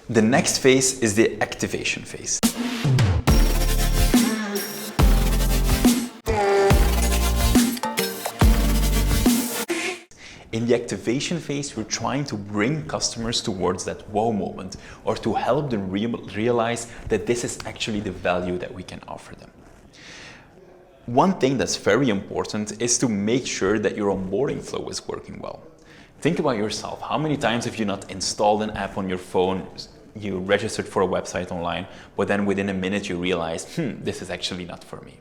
The next phase is the activation phase. In the activation phase, we're trying to bring customers towards that wow moment, or to help them realize that this is actually the value that we can offer them. One thing that's very important is to make sure that your onboarding flow is working well. Think about yourself. How many times have you not installed an app on your phone, you registered for a website online, but then within a minute you realize, this is actually not for me.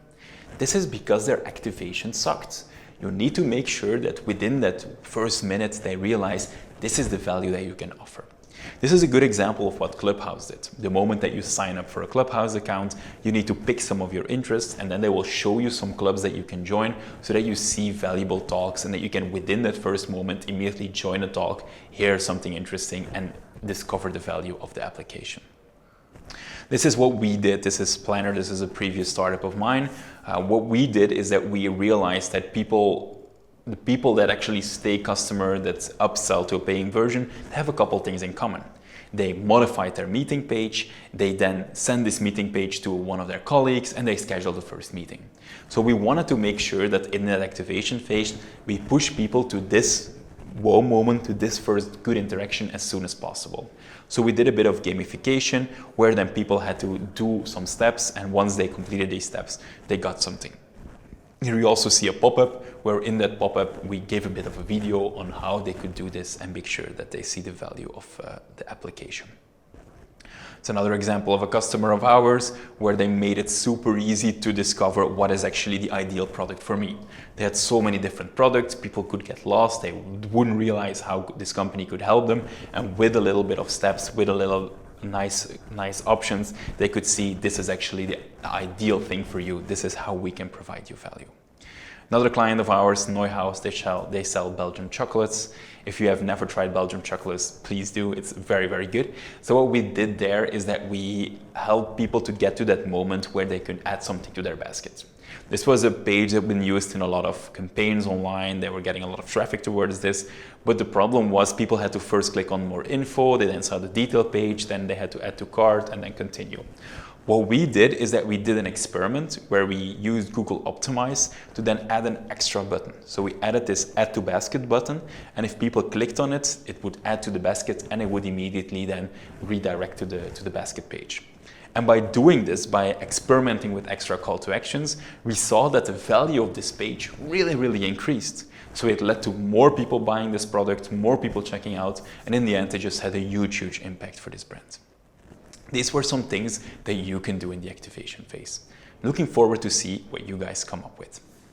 This is because their activation sucked. You need to make sure that within that first minute they realize this is the value that you can offer. This is a good example of what Clubhouse did. The moment that you sign up for a Clubhouse account, you need to pick some of your interests, and then they will show you some clubs that you can join so that you see valuable talks and that you can, within that first moment, immediately join a talk, hear something interesting, and discover the value of the application. This is what we did. This is Planner. This is a previous startup of mine. What we did is that we realized that the people that actually stay customer, that upsell to a paying version, they have a couple things in common. They modified their meeting page, they then send this meeting page to one of their colleagues, and they schedule the first meeting. So we wanted to make sure that in that activation phase, we push people to this wow moment, to this first good interaction as soon as possible. So we did a bit of gamification where then people had to do some steps, and once they completed these steps, they got something. Here you also see a pop-up where in that pop-up we gave a bit of a video on how they could do this and make sure that they see the value of the application. It's another example of a customer of ours where they made it super easy to discover what is actually the ideal product for me. They had so many different products, people could get lost, they wouldn't realize how this company could help them, and with a little bit of steps, with a little nice options, they could see this is actually the ideal thing for you, this is how we can provide you value. Another client of ours, Neuhaus, they sell Belgian chocolates. If you have never tried Belgian chocolates, please do. It's very, very good. So what we did there is that we helped people to get to that moment where they could add something to their basket. This was a page that had been used in a lot of campaigns online. They were getting a lot of traffic towards this. But the problem was people had to first click on more info. They then saw the detail page. Then they had to add to cart and then continue. What we did is that we did an experiment where we used Google Optimize to then add an extra button. So we added this add to basket button, and if people clicked on it, it would add to the basket and it would immediately then redirect to the basket page. And by doing this, by experimenting with extra call to actions, we saw that the value of this page really increased. So it led to more people buying this product, more people checking out, and in the end, it just had a huge impact for this brand. These were some things that you can do in the activation phase. Looking forward to see what you guys come up with.